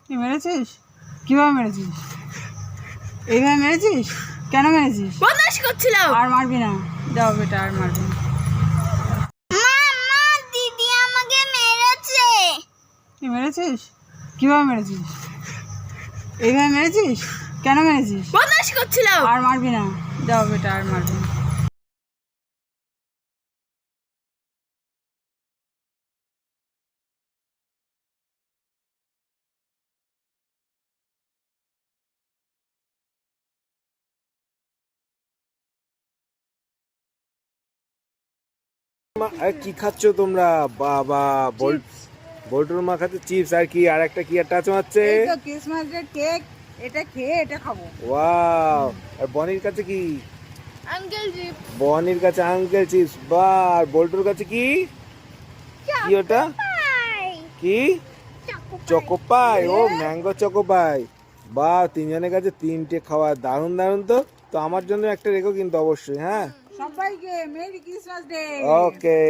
কি মেরেছিস? কিভাবে মেরেছিস? এইভাবে মেরেছিস? কেন মেরেছিস? বদমাইশি করছিলাম। আর মারবি না, যাও বেটা, আর মারবি না। মা দিদি আমাকে মেরেছে। কি মেরেছিস? কিভাবে মেরেছিস? এইভাবে মেরেছিস? কেন মেরেছিস? বদমাইশি করছিলাম। আর মারবি না, যাও বেটা, আর মারবি না। কি খাচ্ছ তোমরা? বাবা, বল্টুর মা খাচ্ছে চিপস, আর কি আর একটা কি একটা আছে? এই তো ক্রিসমাসের কেক, এটা খেয়ে এটা খাবো। ওয়াও! আর বনির কাছে কি? আঙ্কেল জি বনির কাছে আঙ্কেল চিপস। বা, আর বল্টুর কাছে কি? কি ওটা? কি? চকোপাই। ও, ম্যাঙ্গো চকোপাই। বা, তিনজনের কাছে তিনটে খাওয়া, দারুণ দারুণ তো। তো আমার জন্য একটা রেখো কিন্তু অবশ্যই, হ্যাঁ? সবাইকে মেরি ক্রিসমাস ডে। ওকে।